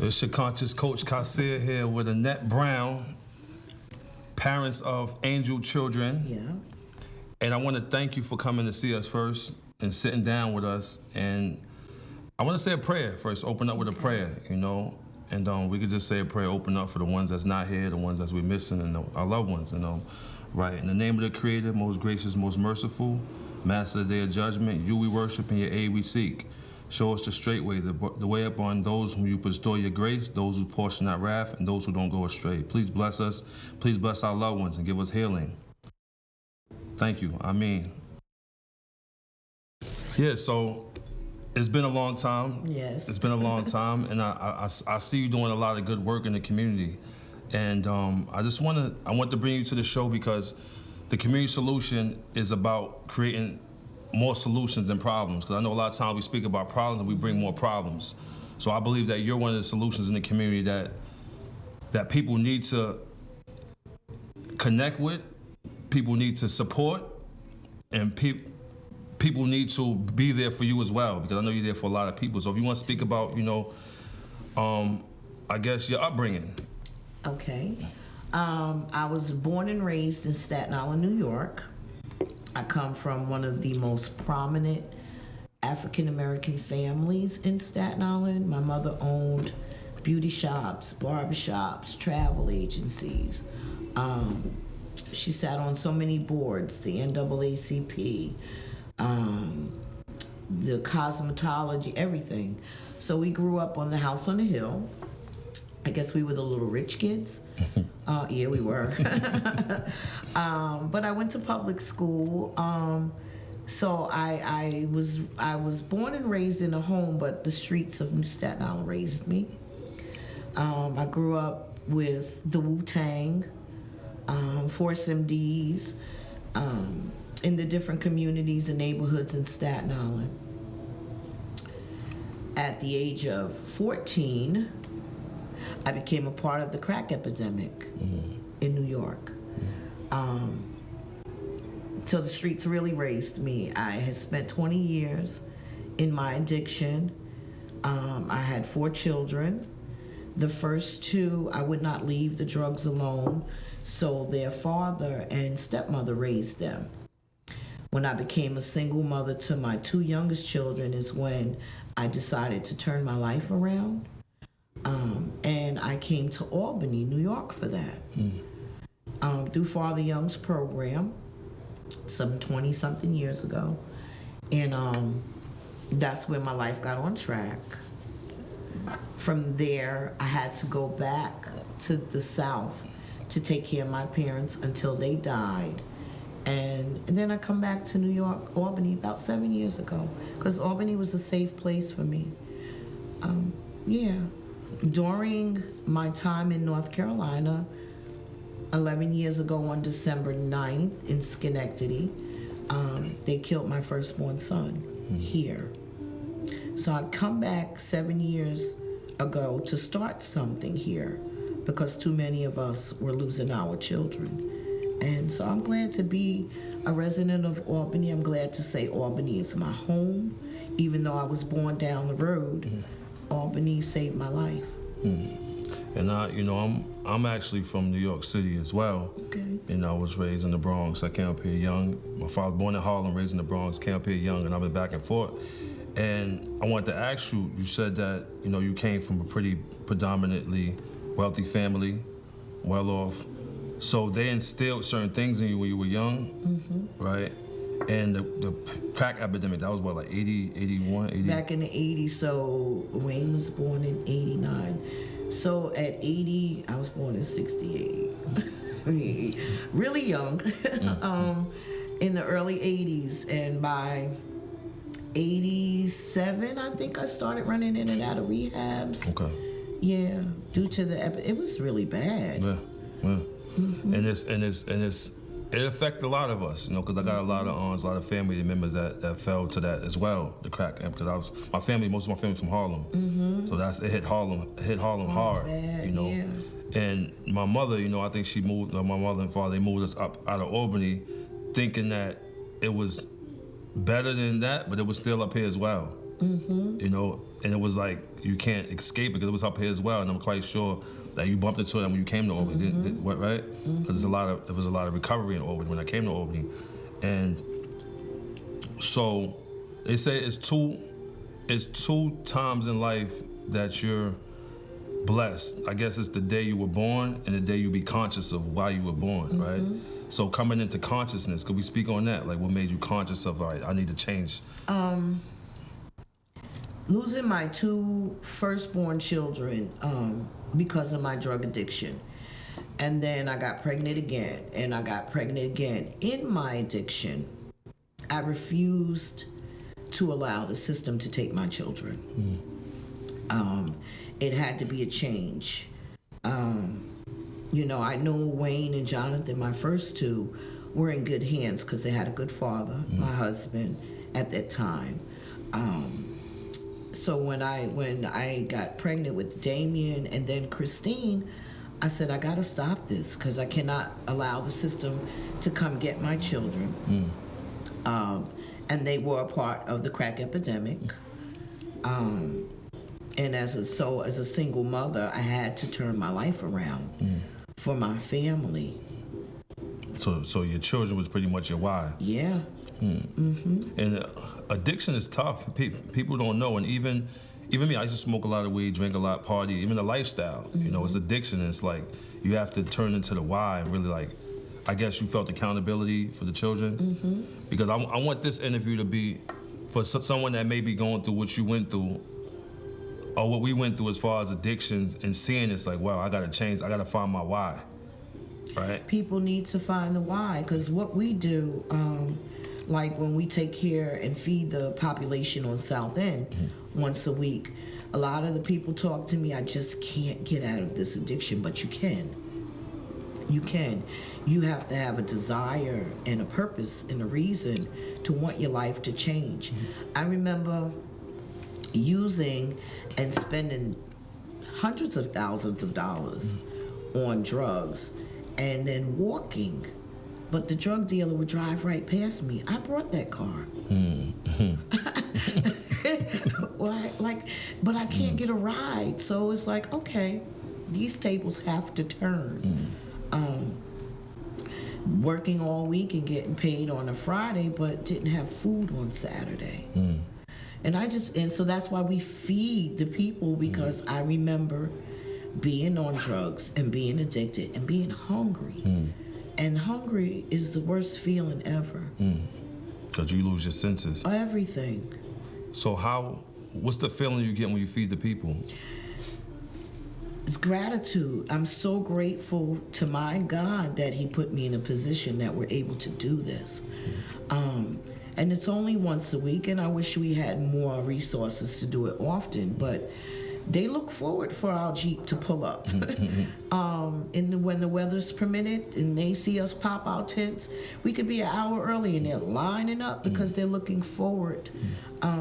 It's your conscious coach Kasir here with Annette Brown, parents of angel children. Yeah. And I want to thank you for coming to see us first and sitting down with us. And I want to say a prayer first, open up with a prayer, you know. And we could just say a prayer, open up for the ones that's not here, the ones that we're missing, and our loved ones, you know. Right, in the name of the Creator, most gracious, most merciful, Master of the day of judgment, you we worship and your aid we seek. Show us the straight way, the way upon those whom you bestow your grace, those who portion not wrath, and those who don't go astray. Please bless us. Please bless our loved ones and give us healing. Thank you. Amen. Yeah, so it's been a long time. Yes. It's been a long time, and I see you doing a lot of good work in the community. And I want to bring you to the show because the community solution is about creating more solutions than problems. Because I know a lot of times we speak about problems and we bring more problems. So I believe that you're one of the solutions in the community that people need to connect with, people need to support, and people need to be there for you as well. Because I know you're there for a lot of people. So if you want to speak about, you know, I guess your upbringing. Okay. I was born and raised in Staten Island, New York. I come from one of the most prominent African-American families in Staten Island. My mother owned beauty shops, barbershops, travel agencies. She sat on so many boards, the NAACP, the cosmetology, everything. So we grew up on the house on the hill. I guess we were the little rich kids. Yeah, we were. But I went to public school. So I was born and raised in a home, but the streets of New Staten Island raised me. I grew up with the Wu-Tang, Force MDs, in the different communities and neighborhoods in Staten Island. At the age of 14, I became a part of the crack epidemic in New York. So the streets really raised me. I had spent 20 years in my addiction. I had 4 children. The first 2, I would not leave the drugs alone, so their father and stepmother raised them. When I became a single mother to my 2 youngest children is when I decided to turn my life around. And I came to Albany, New York for that. Through Father Young's program, some 20-something years ago. And that's where my life got on track. From there, I had to go back to the South to take care of my parents until they died. And then I come back to New York, Albany, about 7 years ago, because Albany was a safe place for me. Yeah. During my time in North Carolina, 11 years ago on December 9th in Schenectady, they killed my firstborn son here. So I come back 7 years ago to start something here because too many of us were losing our children. And so I'm glad to be a resident of Albany. I'm glad to say Albany is my home, even though I was born down the road. Albany saved my life. And I'm actually from New York City as well. Okay. And I was raised in the Bronx. I came up here young. My father was born in Harlem, raised in the Bronx, came up here young, and I've been back and forth. And I wanted to ask you, you said that, you came from a pretty predominantly wealthy family, well off. So they instilled certain things in you when you were young, right? And the crack epidemic, that was what, like 80, 81, 80? Back in the 80s, so Wayne was born in 89. So at 80, I was born in 68. Really young, in the early 80s. And by 87, I think I started running in and out of rehabs. Okay. Yeah, due to it was really bad. Yeah. And it affected a lot of us, because I got a lot of aunts, a lot of family members that fell to that as well, the crack. Because most of my family's from Harlem, so it hit Harlem hard, bad, Yeah. And my mother, I think she moved. My mother and father, they moved us up out of Albany, thinking that it was better than that, but it was still up here as well. and it was like you can't escape it because it was up here as well, and I'm quite sure that you bumped into them when you came to Albany, right? Because it was a lot of recovery in Albany when I came to Albany, and so they say it's two times in life that you're blessed. I guess it's the day you were born and the day you be conscious of why you were born, right? So coming into consciousness, could we speak on that? Like what made you conscious of, all right, I need to change? Losing my 2 firstborn children because of my drug addiction. And then I got pregnant again, and I got pregnant again. In my addiction, I refused to allow the system to take my children. It had to be a change. I know Wayne and Jonathan, my first 2, were in good hands because they had a good father, my husband, at that time. So when I got pregnant with Damien and then Christine, I said, I gotta stop this because I cannot allow the system to come get my children. And they were a part of the crack epidemic. And as a single mother, I had to turn my life around for my family. So your children was pretty much your why. Yeah. And addiction is tough. People don't know, and even me, I used to smoke a lot of weed, drink a lot, party. Even the lifestyle, it's addiction. It's like you have to turn into the why and really like. I guess you felt accountability for the children, because I want this interview to be for someone that may be going through what you went through, or what we went through as far as addictions, and seeing it's like, wow, I gotta change. I gotta find my why. Right. People need to find the why, because what we do. Like when we take care and feed the population on South End once a week, a lot of the people talk to me, I just can't get out of this addiction, but you can. You can. You have to have a desire and a purpose and a reason to want your life to change. I remember using and spending hundreds of thousands of dollars on drugs and then walking. But the drug dealer would drive right past me. I brought that car. But I can't get a ride. So it's like, okay, these tables have to turn. Working all week and getting paid on a Friday, but didn't have food on Saturday. And so that's why we feed the people, because I remember being on drugs and being addicted and being hungry. And hungry is the worst feeling ever. Because you lose your senses. Everything. So what's the feeling you get when you feed the people? It's gratitude. I'm so grateful to my God that he put me in a position that we're able to do this. And it's only once a week, and I wish we had more resources to do it often, but they look forward for our Jeep to pull up. When the weather's permitted and they see us pop our tents, we could be an hour early and they're lining up because they're looking forward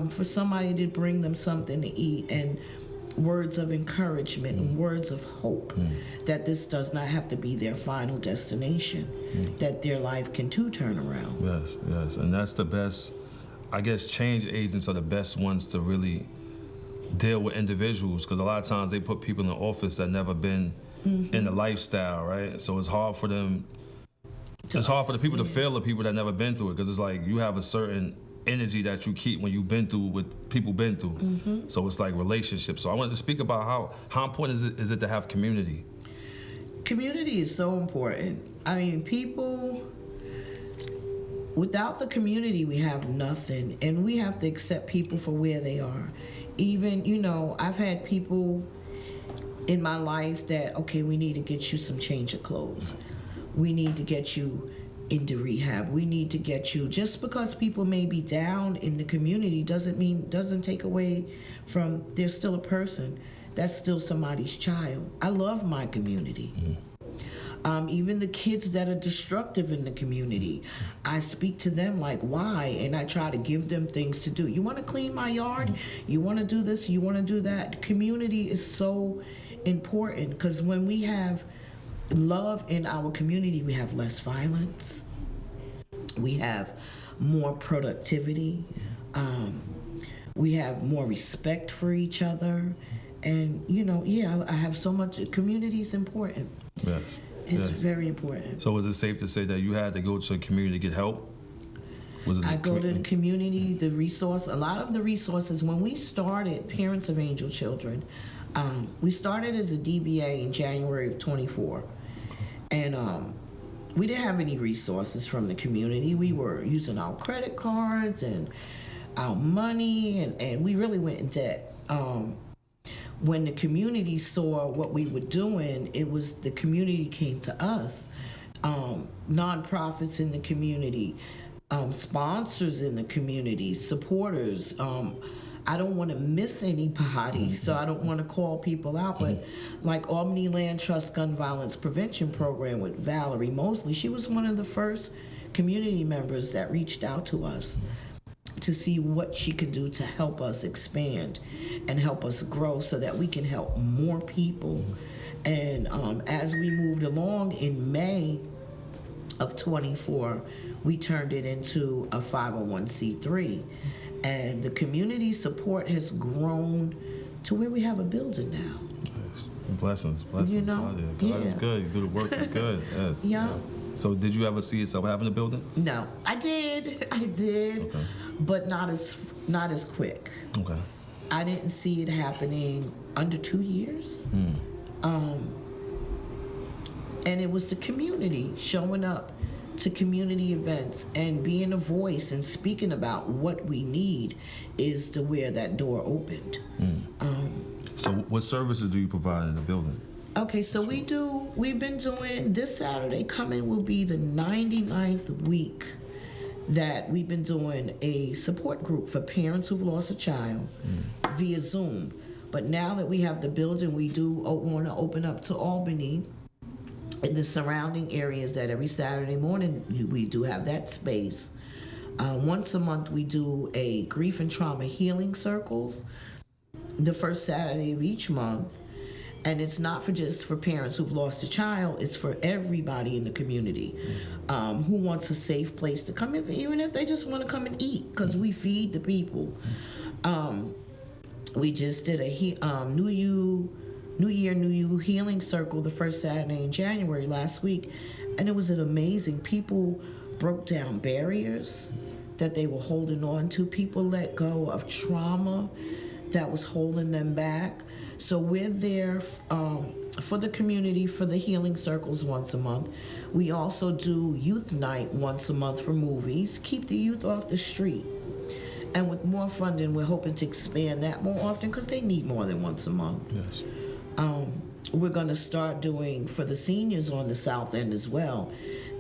for somebody to bring them something to eat and words of encouragement and words of hope that this does not have to be their final destination, that their life can too turn around. Yes. And that's the best, I guess, change agents are the best ones to really deal with individuals, because a lot of times they put people in the office that never been in the lifestyle, right? So it's hard for them. It's hard for the people to feel the people that never been through it, because it's like you have a certain energy that you keep when you've been through what people been through. So it's like relationships. So I wanted to speak about how important is it to have community? Community is so important. I mean, people, without the community, we have nothing, and we have to accept people for where they are. Even, I've had people in my life that, okay, we need to get you some change of clothes. We need to get you into rehab. We need to get you, just because people may be down in the community doesn't take away from, they're still a person. That's still somebody's child. I love my community. Even the kids that are destructive in the community, I speak to them like, why? And I try to give them things to do. You want to clean my yard? You want to do this? You want to do that? Community is so important, because when we have love in our community, we have less violence. We have more productivity. We have more respect for each other. And, I have so much. Community is important. Yes. It's very important. So is it safe to say that you had to go to a community to get help? I go to the community, a lot of the resources. When we started Parents of Angel Children, we started as a DBA in January of 24. And we didn't have any resources from the community. We were using our credit cards and our money, and we really went in debt. When the community saw what we were doing, the community came to us. Nonprofits in the community, sponsors in the community, supporters. I don't want to miss anybody, so I don't want to call people out, but like Albany Land Trust Gun Violence Prevention Program with Valerie Mosley, she was one of the first community members that reached out to us to see what she could do to help us expand and help us grow so that we can help more people. And as we moved along in May of 24, we turned it into a 501c3. And the community support has grown to where we have a building now. Blessings. God is good. You do the work, is good. Yes. Yeah. So did you ever see yourself having a building? No, I did. Okay. But not as quick. Okay. I didn't see it happening under 2 years. And it was the community showing up to community events and being a voice and speaking about what we need is to where that door opened. So what services do you provide in the building? Okay, so we've been doing, this Saturday coming will be the 99th week that we've been doing a support group for parents who've lost a child via Zoom. But now that we have the building, we do want to open up to Albany and the surrounding areas that every Saturday morning we do have that space. Once a month we do a grief and trauma healing circles the first Saturday of each month. And it's not just for parents who've lost a child, it's for everybody in the community who wants a safe place to come in, even if they just want to come and eat, because we feed the people. We just did a New Year, New You healing circle the first Saturday in January last week, and it was an amazing. People broke down barriers that they were holding on to. People let go of trauma that was holding them back. So we're there for the community, for the healing circles once a month. We also do youth night once a month for movies, keep the youth off the street. And with more funding, we're hoping to expand that more often because they need more than once a month. Yes. We're going to start doing for the seniors on the South End as well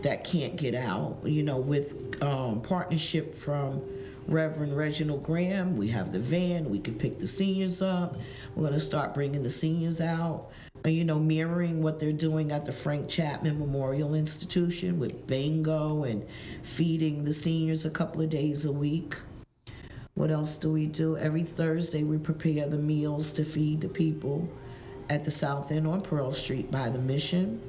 that can't get out, with partnership from Reverend Reginald Graham. We have the van. We can pick the seniors up. We're going to start bringing the seniors out, mirroring what they're doing at the Frank Chapman Memorial Institution with bingo and feeding the seniors a couple of days a week. What else do we do? Every Thursday we prepare the meals to feed the people at the South End on Pearl Street by the Mission.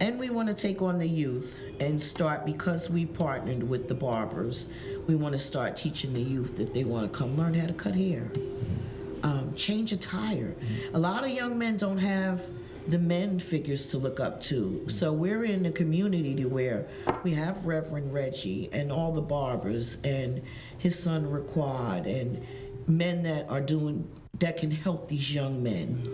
And we want to take on the youth and start, because we partnered with the barbers, we want to start teaching the youth that they want to come learn how to cut hair, change a tire. A lot of young men don't have the men figures to look up to. So we're in a community to where we have Reverend Reggie and all the barbers and his son Raquad and men that can help these young men.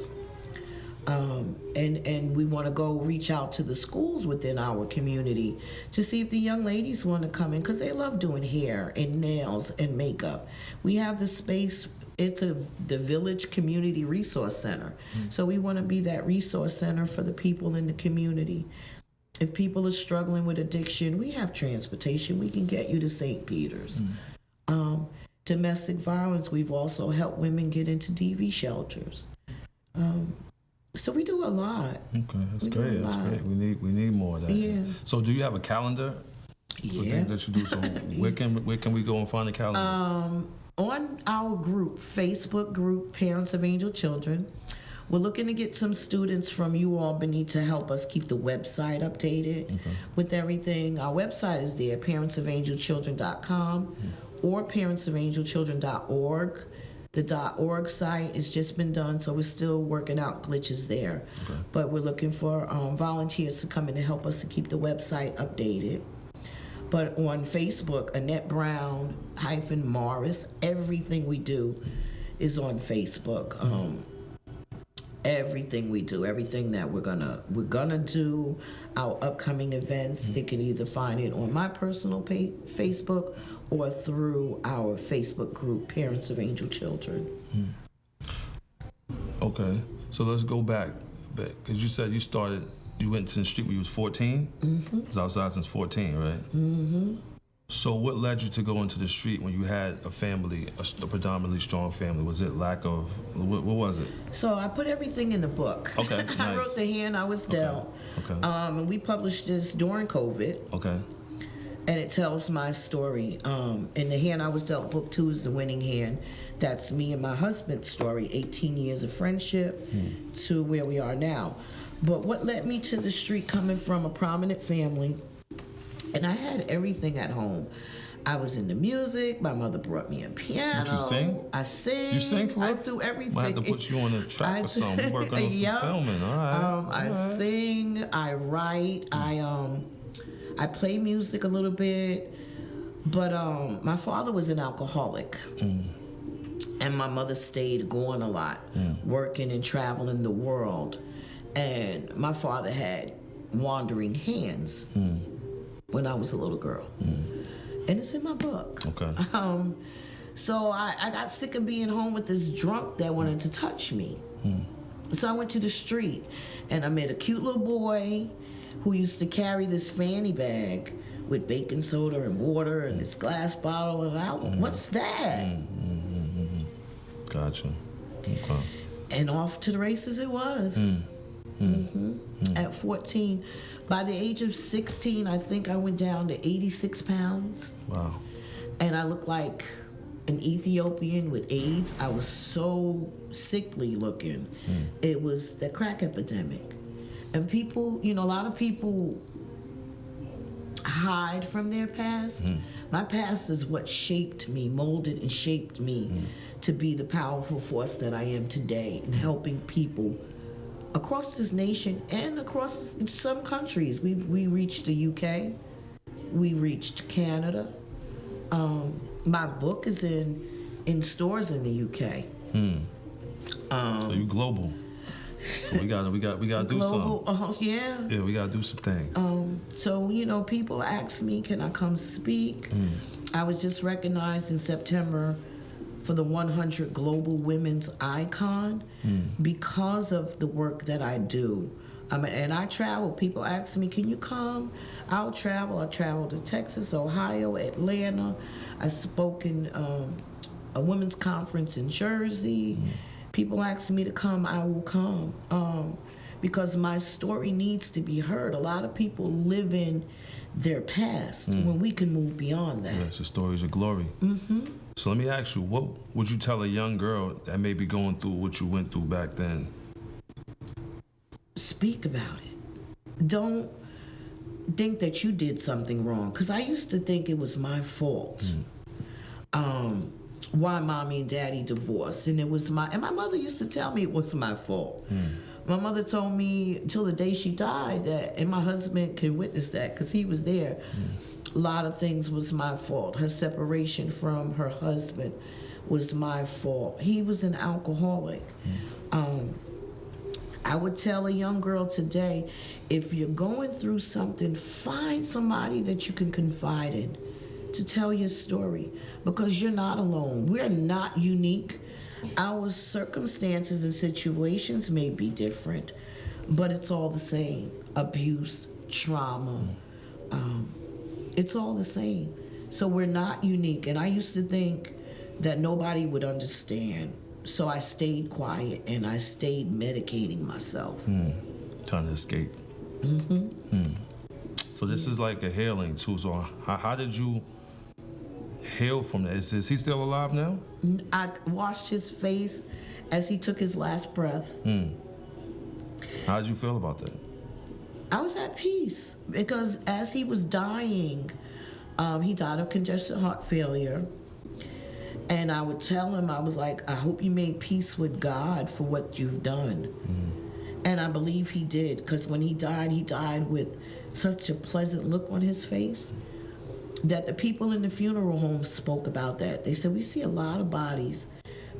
And we want to go reach out to the schools within our community to see if the young ladies want to come in, because they love doing hair and nails and makeup. We have the space. It's the Village Community Resource Center. So we want to be that resource center for the people in the community. If people are struggling with addiction, we have transportation. We can get you to St. Peter's. Domestic violence, we've also helped women get into DV shelters. So we do a lot. Okay, that's great. That's great. We need more of that. Yeah. So do you have a calendar for things that you do? So where can we go and find the calendar? On our group, Facebook group, Parents of Angel Children, We're looking to get some students from UAlbany to help us keep the website updated with everything. Our website is there, parentsofangelchildren.com or parentsofangelchildren.org. The .org site has just been done, so we're still working out glitches there. But we're looking for volunteers to come in and help us to keep the website updated. But on Facebook, Anette Brown-Morris, everything we do is on Facebook. Everything we do, everything that we're gonna do, our upcoming events, they can either find it on my personal Facebook or through our Facebook group, Parents of Angel Children. Okay, so let's go back, because you said you went to the street when you was 14? You was outside since 14, right? So what led you to go into the street when you had a family, a predominantly strong family? Was it lack of, what was it? So I put everything in the book. Okay, nice. I wrote The Hand I Was Dealt. Okay. And we published this during COVID. Okay. And it tells my story. And The Hand I Was Dealt, book 2 is The Winning Hand. That's me and my husband's story, 18 years of friendship to where we are now. But what led me to the street, coming from a prominent family, and I had everything at home. I was into music. My mother brought me a piano. Did you sing? I sing. You sing for I it? do everything. Might have to put you on a track or something. We're working on some filming. All right. I sing. I write. I play music a little bit. But my father was an alcoholic. And my mother stayed going a lot, working and traveling the world. And my father had wandering hands when I was a little girl. And it's in my book. Okay. So I got sick of being home with this drunk that wanted to touch me. So I went to the street, and I met a cute little boy who used to carry this fanny bag with baking soda and water and this glass bottle. And what's that? Gotcha. Okay. And off to the races it was. At 14. By the age of 16, I think I went down to 86 pounds. Wow. And I looked like an Ethiopian with AIDS. I was so sickly looking. It was the crack epidemic. And people, a lot of people hide from their past. My past is what shaped me, molded and shaped me to be the powerful force that I am today in helping people across this nation and across some countries. We reached the UK. We reached Canada. My book is in stores in the UK. So you global. So we gotta do something. Yeah. Yeah, we gotta do some things. So people ask me, can I come speak? I was just recognized in September for the 100 Global Women's Icon because of the work that I do. And I travel. People ask me, can you come? I'll travel. I travel to Texas, Ohio, Atlanta. I spoke in a women's conference in Jersey. People ask me to come, I will come. Because my story needs to be heard. A lot of people live in their past when we can move beyond that. Yes, the stories of glory. So let me ask you, what would you tell a young girl that may be going through what you went through back then? Speak about it. Don't think that you did something wrong. Because I used to think it was my fault. Why mommy and daddy divorced. And my mother used to tell me it was my fault. My mother told me till the day she died that, and my husband can witness that because he was there, a lot of things was my fault. Her separation from her husband was my fault. He was an alcoholic. I would tell a young girl today, if you're going through something, find somebody that you can confide in to tell your story, because you're not alone. We're not unique. Our circumstances and situations may be different, but it's all the same. Abuse, trauma, it's all the same. So we're not unique. And I used to think that nobody would understand. So I stayed quiet and I stayed medicating myself. Trying to escape. So this is like a healing too. So how did you heal from that? Is he still alive now? I washed his face as he took his last breath. How did you feel about that? I was at peace because as he was dying, he died of congestive heart failure. And I would tell him, I was like, I hope you made peace with God for what you've done. And I believe he did, because when he died with such a pleasant look on his face that the people in the funeral home spoke about that. They said, we see a lot of bodies,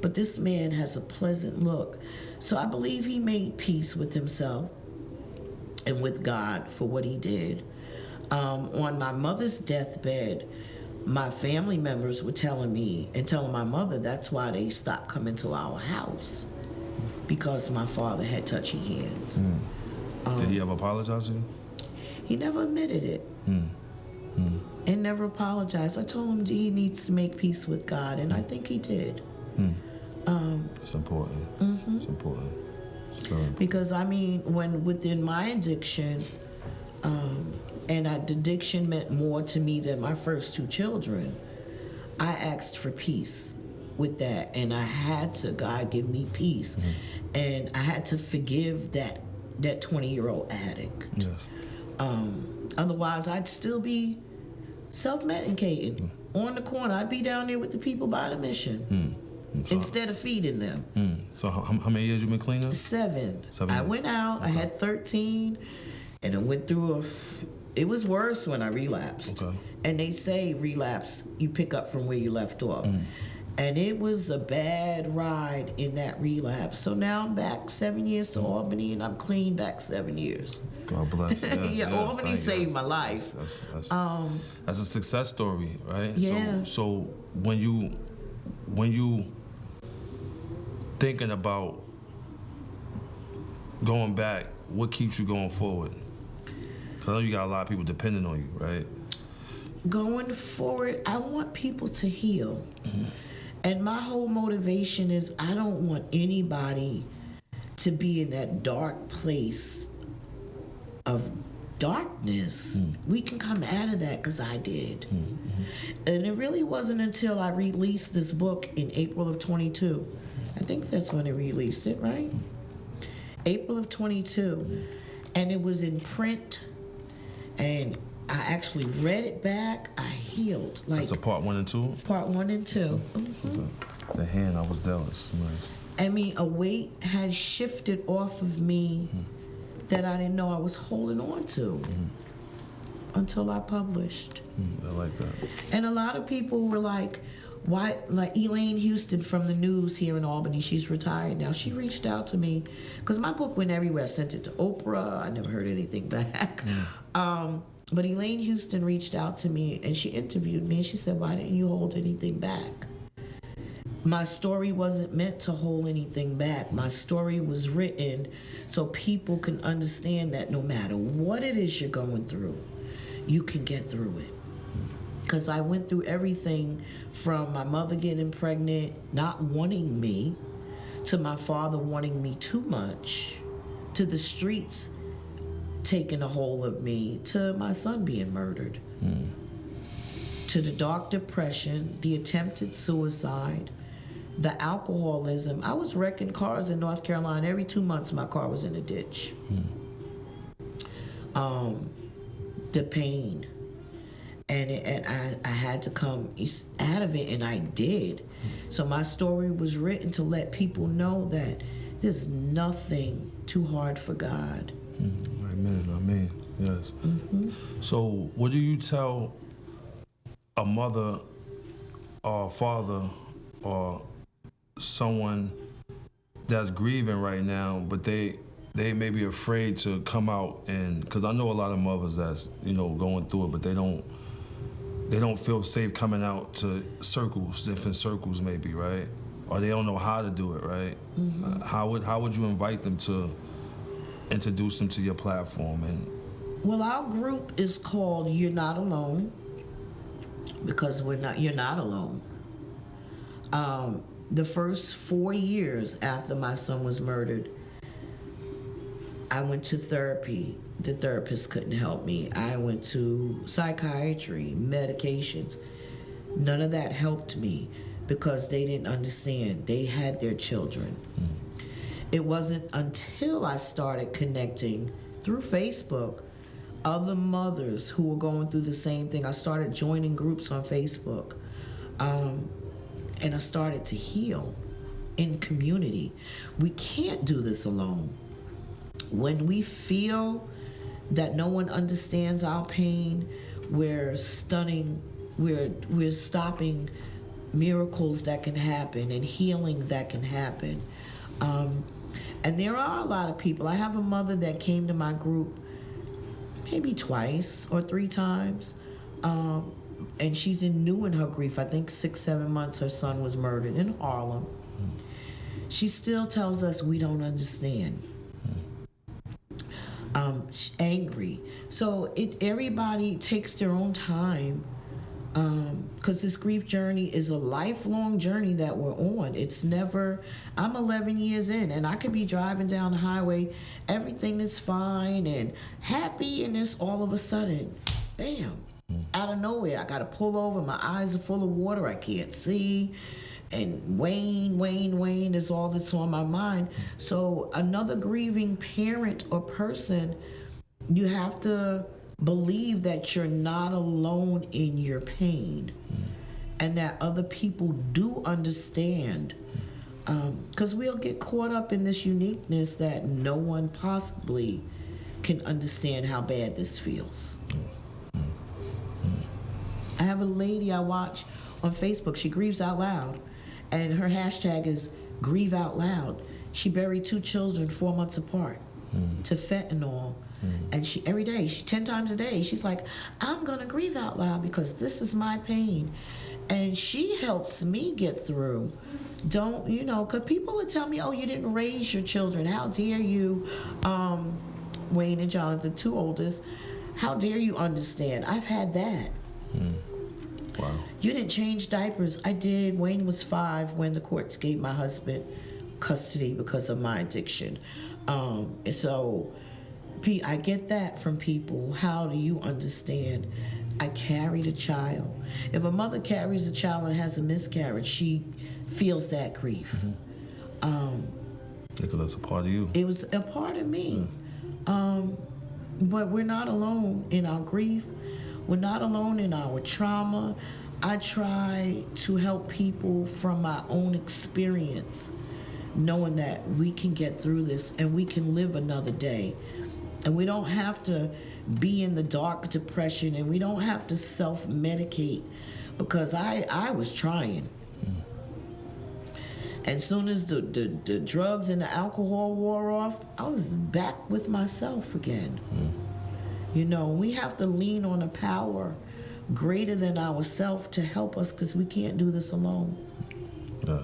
but this man has a pleasant look. So I believe he made peace with himself and with God for what he did. On my mother's deathbed, my family members were telling me and telling my mother that's why they stopped coming to our house, because my father had touchy hands. Did he ever apologize to you? He never admitted it. And never apologized. I told him he needs to make peace with God, and I think he did. It's important. It's important. Because I mean, when within my addiction, and addiction meant more to me than my first two children, I asked for peace with that, and I had to, God give me peace, and I had to forgive that 20-year-old addict. Yes. Otherwise, I'd still be self-medicating on the corner. I'd be down there with the people by the mission instead of feeding them. So how many years you been clean up? 7. 7 I years. went out. I had 13, and I went through it was worse when I relapsed. Okay. And they say relapse, you pick up from where you left off. And it was a bad ride in that relapse. So now I'm back 7 years to Albany, and I'm clean back 7 years. God bless. Yes, Albany thank saved you. my life. That's a success story, right? Yeah. So when you thinking about going back, what keeps you going forward? 'Cause I know you got a lot of people depending on you, right? Going forward, I want people to heal. And my whole motivation is I don't want anybody to be in that dark place of darkness. We can come out of that, because I did. And it really wasn't until I released this book in April of 22. I think that's when it released it, right? April of 22. And it was in print, and I actually read it back. I healed. That's a part 1 and 2? Part 1 and 2. The hand I was dealt. It's nice. I mean, a weight had shifted off of me that I didn't know I was holding on to until I published. I like that. And a lot of people were like, why? Like Elaine Houston from the news here in Albany, she's retired now. She reached out to me because my book went everywhere. I sent it to Oprah. I never heard anything back. But Elaine Houston reached out to me, and she interviewed me, and she said, why didn't you hold anything back? My story wasn't meant to hold anything back. My story was written so people can understand that no matter what it is you're going through, you can get through it. Because I went through everything from my mother getting pregnant, not wanting me, to my father wanting me too much, to the streets taking a hold of me, to my son being murdered, to the dark depression, the attempted suicide, the alcoholism. I was wrecking cars in North Carolina. Every 2 months, my car was in a ditch. The pain. And I had to come out of it, and I did. So my story was written to let people know that there's nothing too hard for God. Amen. Yes. So what do you tell a mother or father or someone that's grieving right now, but they may be afraid to come out? And because I know a lot of mothers that's going through it, but they don't feel safe coming out to different circles maybe, right? Or they don't know how to do it, right? How would you invite them to introduce them to your platform? And well, our group is called You're Not Alone, because you're not alone. The first 4 years after my son was murdered, I went to therapy. The therapist couldn't help me. I went to psychiatry, medications. None of that helped me. because they didn't understand. They had their children. It wasn't until I started connecting through Facebook other mothers who were going through the same thing. I started joining groups on Facebook, and I started to heal in community. We can't do this alone. When we feel that no one understands our pain, we're stopping miracles that can happen and healing that can happen. And there are a lot of people. I have a mother that came to my group maybe twice or 3 times, and she's new in her grief. I think 6-7 months her son was murdered in Harlem. She still tells us we don't understand. She's angry. So everybody takes their own time, because this grief journey is a lifelong journey that we're on. It's never, I'm 11 years in, and I could be driving down the highway, everything is fine and happy, and it's all of a sudden, bam, out of nowhere, I gotta pull over, my eyes are full of water, I can't see, and Wayne is all that's on my mind. So another grieving parent or person, you have to believe that you're not alone in your pain, and that other people do understand, because we'll get caught up in this uniqueness that no one possibly can understand how bad this feels. I have a lady I watch on Facebook. She grieves out loud, and her hashtag is grieve out loud. She buried 2 children 4 months apart to fentanyl. And she every day, 10 times a day, she's like, I'm gonna grieve out loud because this is my pain. And she helps me get through. Don't, because people would tell me, oh, you didn't raise your children. How dare you, Wayne and Jonathan, the 2 oldest, how dare you understand? I've had that. Wow. You didn't change diapers. I did. Wayne was 5 when the courts gave my husband custody because of my addiction. And so I get that from people. How do you understand? I carried a child. If a mother carries a child and has a miscarriage, she feels that grief. Because that's a part of you. It was a part of me. But we're not alone in our grief. We're not alone in our trauma. I try to help people from my own experience, knowing that we can get through this and we can live another day. And we don't have to be in the dark depression, and we don't have to self-medicate, because I was trying. And soon as the drugs and the alcohol wore off, I was back with myself again. We have to lean on a power greater than ourselves to help us, because we can't do this alone. Yeah.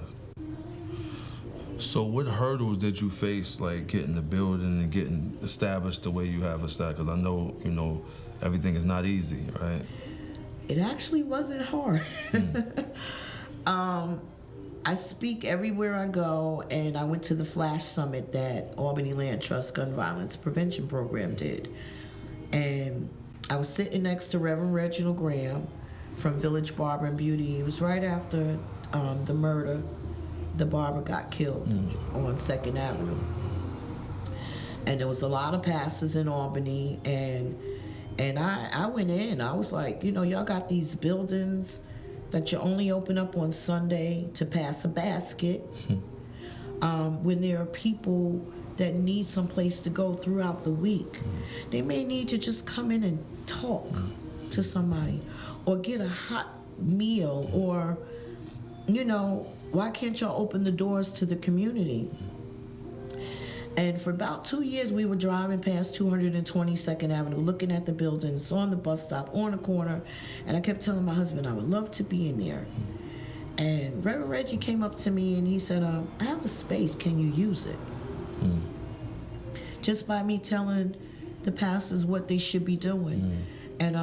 So what hurdles did you face, like getting the building and getting established the way you have established? Because I know, everything is not easy, right? It actually wasn't hard. I speak everywhere I go, and I went to the Flash Summit that Albany Land Trust Gun Violence Prevention Program did. And I was sitting next to Reverend Reginald Graham from Village Barber and Beauty. It was right after the murder. The barber got killed on 2nd Avenue. And there was a lot of pastors in Albany, and I went in. I was like, y'all got these buildings that you only open up on Sunday to pass a basket, when there are people that need some place to go throughout the week. They may need to just come in and talk to somebody, or get a hot meal, or, why can't y'all open the doors to the community? And for about 2 years, we were driving past 222nd Avenue, looking at the buildings on the bus stop, on the corner, and I kept telling my husband I would love to be in there. And Reverend Reggie came up to me and he said, I have a space, can you use it? Just by me telling the pastors what they should be doing. And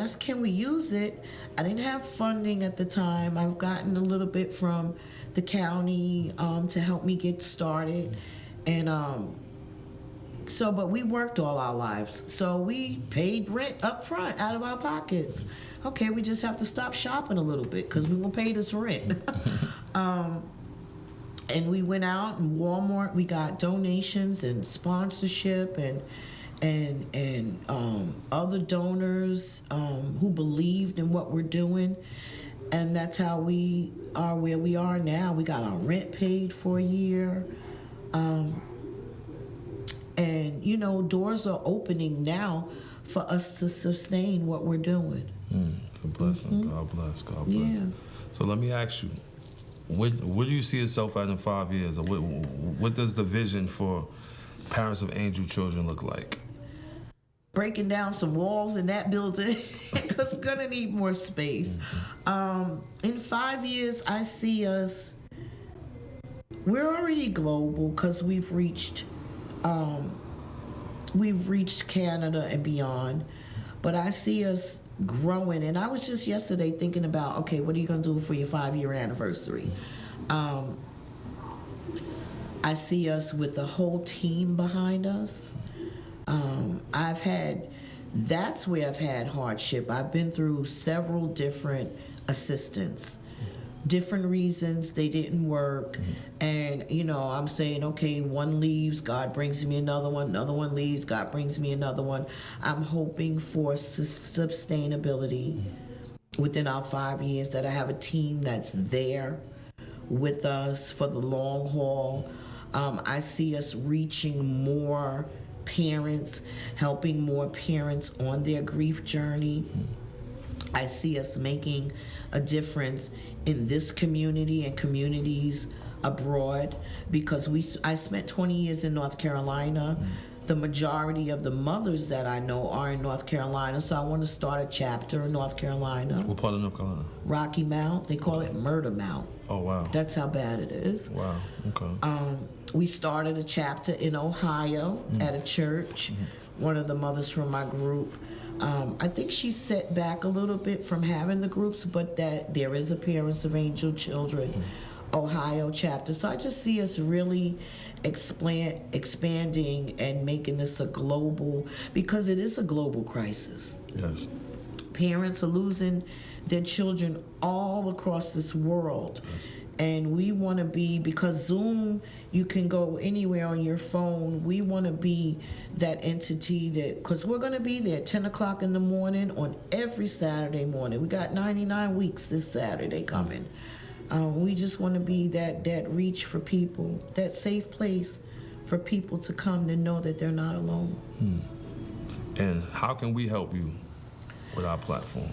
I said, can we use it? I didn't have funding at the time. I've gotten a little bit from the county to help me get started. And So, but we worked all our lives. So we paid rent up front out of our pockets. Okay, we just have to stop shopping a little bit because we will pay this rent. And we went out in Walmart. We got donations and sponsorship and other donors who believed in what we're doing. And that's how we are where we are now. We got our rent paid for a year. And, you know, doors are opening now for us to sustain what we're doing. It's a blessing. Mm-hmm. God bless. God bless. Yeah. So let me ask you, where do you see yourself at in 5 years? Or what does the vision for Parents of Angel Children look like? Breaking down some walls in that building because we're going to need more space. In 5 years, I see us, we're already global because we've reached Canada and beyond, but I see us growing. And I was just yesterday thinking about, okay, what are you going to do for your 5-year anniversary? I see us with a whole team behind us. That's where I've had hardship. I've been through several different assistants. Different reasons they didn't work. And, you know, I'm saying, okay, one leaves, God brings me another one leaves, God brings me another one. I'm hoping for sustainability within our 5 years, that I have a team that's there with us for the long haul. I see us reaching more parents, helping more parents on their grief journey. I see us making a difference in this community and communities abroad, because I spent 20 years in North Carolina. The majority of the mothers that I know are in North Carolina, so I want to start a chapter in North Carolina. What part of North Carolina? Rocky Mount. They call it Murder Mount. Oh, wow. That's how bad it is. Wow, okay. We started a chapter in Ohio at a church. One of the mothers from my group, I think she's set back a little bit from having the groups, but that there is a Parents of Angel Children Ohio chapter. So I just see us really expanding and making this a global, because it is a global crisis. Yes. Parents are losing their children all across this world. Yes. And we want to be, because Zoom, you can go anywhere on your phone. We want to be that entity that, because we're going to be there 10 o'clock in the morning on every Saturday morning. We got 99 weeks this Saturday coming. We just want to be that reach for people, that safe place for people to come to know that they're not alone. And how can we help you with our platform?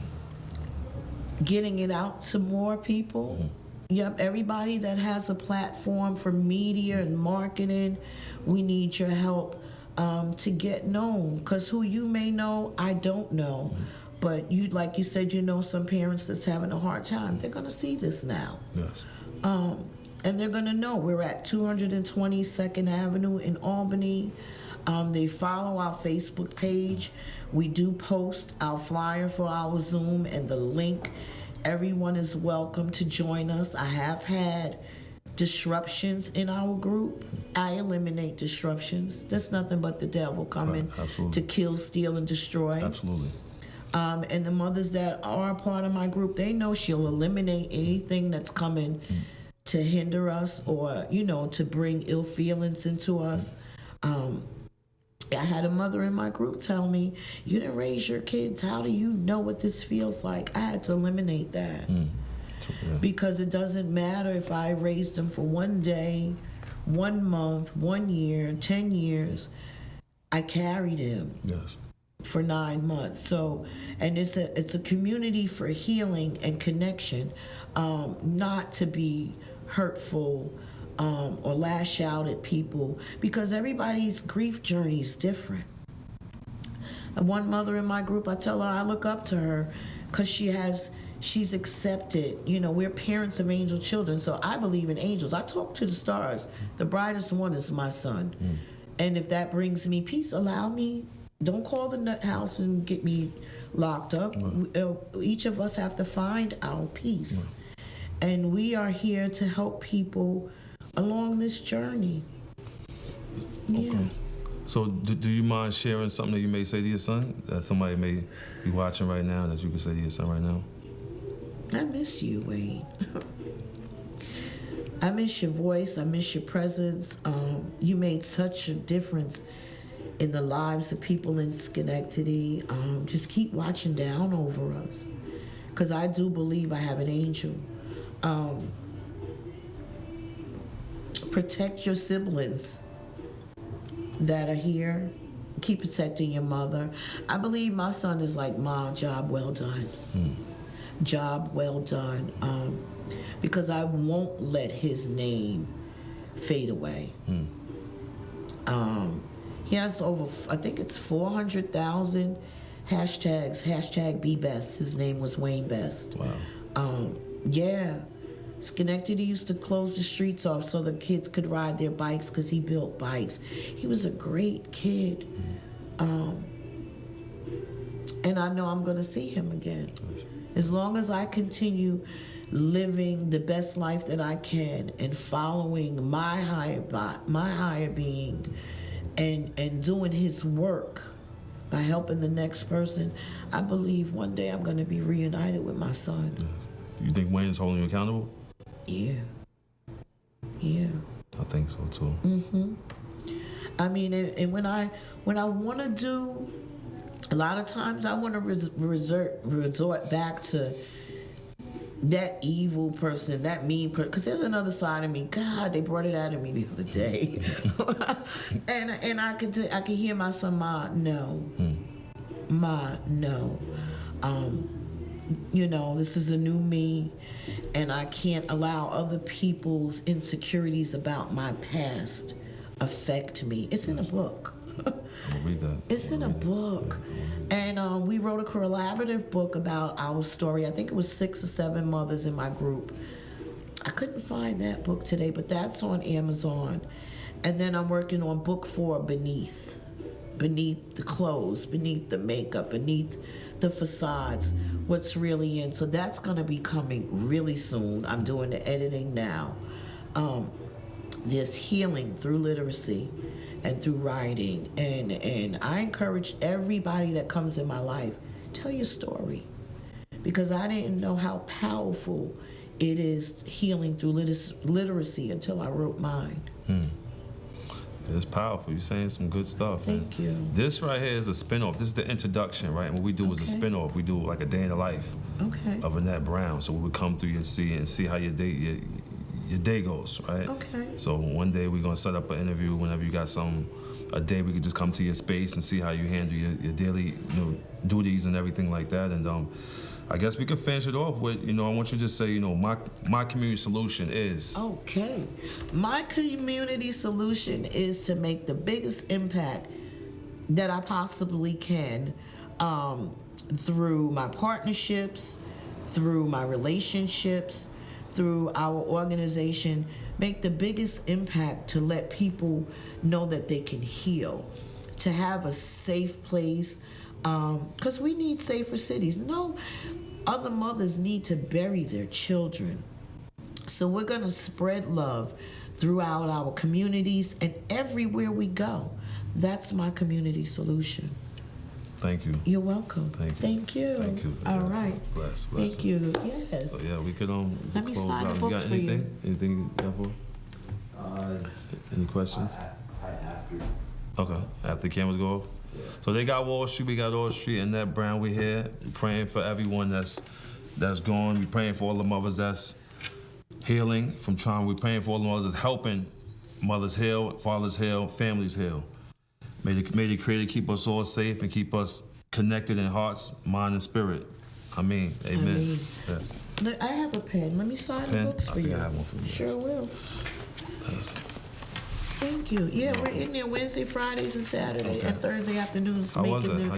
Getting it out to more people. Yep, everybody that has a platform for media and marketing, we need your help to get known. Because who you may know, I don't know. But you, like you said, you know some parents that's having a hard time. They're going to see this now. Yes. And they're going to know. We're at 222nd Avenue in Albany. They follow our Facebook page. We do post our flyer for our Zoom and the link. Everyone is welcome to join us. I have had disruptions in our group. I eliminate disruptions. That's nothing but the devil coming to kill, steal, and destroy. Absolutely. And the mothers that are a part of my group, they know she'll eliminate anything that's coming to hinder us or, you know, to bring ill feelings into us. I had a mother in my group tell me, you didn't raise your kids. How do you know what this feels like? I had to eliminate that. Because it doesn't matter if I raised them for 1 day, 1 month, 1 year, 10 years. I carried him. Yes. For 9 months. So, and it's a community for healing and connection, not to be hurtful or lash out at people, because everybody's grief journey is different. And one mother in my group, I tell her I look up to her because she's accepted, you know, we're parents of angel children, so I believe in angels. I talk to the stars. The brightest one is my son. And if that brings me peace, allow me. Don't call the nut house and get me locked up. Each of us have to find our peace. And we are here to help people along this journey. Yeah. Okay. So do you mind sharing something that you may say to your son, that somebody may be watching right now, that you can say to your son right now? I miss you, Wayne. I miss your voice. I miss your presence. You made such a difference in the lives of people in Schenectady. Just keep watching down over us, because I do believe I have an angel. Protect your siblings that are here. Keep protecting your mother. I believe my son is like, Ma, job well done. Job well done. Because I won't let his name fade away. He has over, I think it's 400,000 hashtags, hashtag Be Best. His name was Wayne Best. Wow. Yeah. Schenectady used to close the streets off so the kids could ride their bikes because he built bikes. He was a great kid. And I know I'm going to see him again. As long as I continue living the best life that I can and following my higher being and doing his work by helping the next person, I believe one day I'm going to be reunited with my son. You think Wayne's holding you accountable? Yeah. I think so too. I mean, and when I want to do, a lot of times I want to resort back to that evil person, that mean person, because there's another side of me. God, they brought it out of me the other day, and I could hear my son, Ma, no, Ma, no. This is a new me, and I can't allow other people's insecurities about my past affect me. It's in a book. I'll read that. It's in a book. And we wrote a collaborative book about our story. I think it was 6 or 7 mothers in my group. I couldn't find that book today, but that's on Amazon. And then I'm working on book 4, Beneath the clothes, beneath the makeup, beneath the facades, what's really in. So that's going to be coming really soon. I'm doing the editing now. There's healing through literacy and through writing. And I encourage everybody that comes in my life, tell your story. Because I didn't know how powerful it is healing through literacy until I wrote mine. It's powerful. You're saying some good stuff. Thank you. This right here is a spinoff. This is the introduction, right? And what we do is a spinoff. We do like a day in the life of Annette Brown. So we would come through and see how your day goes, right? Okay. So one day we're gonna set up an interview. Whenever you got a day we could just come to your space and see how you handle your daily duties and everything like that. And I guess we could finish it off with, I want you to just say, my community solution is. Okay. My community solution is to make the biggest impact that I possibly can through my partnerships, through my relationships, through our organization, make the biggest impact to let people know that they can heal, to have a safe place, because we need safer cities. No other mothers need to bury their children. So we're going to spread love throughout our communities and everywhere we go. That's my community solution. Thank you. You're welcome. Thank you. Thank you. All right. Bless. Thank you. Yes. So yeah, we could Let me close sign out. the book You got for anything? you. Anything you got for? Any questions? After. Okay. After the cameras go off. Yeah. So they got Wall Street, we got Wall Street, and Annette Brown. We here. We praying for everyone that's gone. We praying for all the mothers that's healing from trauma. We praying for all the mothers that's helping mothers heal, fathers heal, families heal. May the Creator keep us all safe and keep us connected in hearts, mind, and spirit. Amen. Amen. Yes. Look, I have a pen. Let me sign Pen? the books for I think you. I have one for you. Sure will. Yes. Thank you. Yeah, we're in there Wednesday, Fridays, and Saturday, Okay. and Thursday afternoons How was making it? the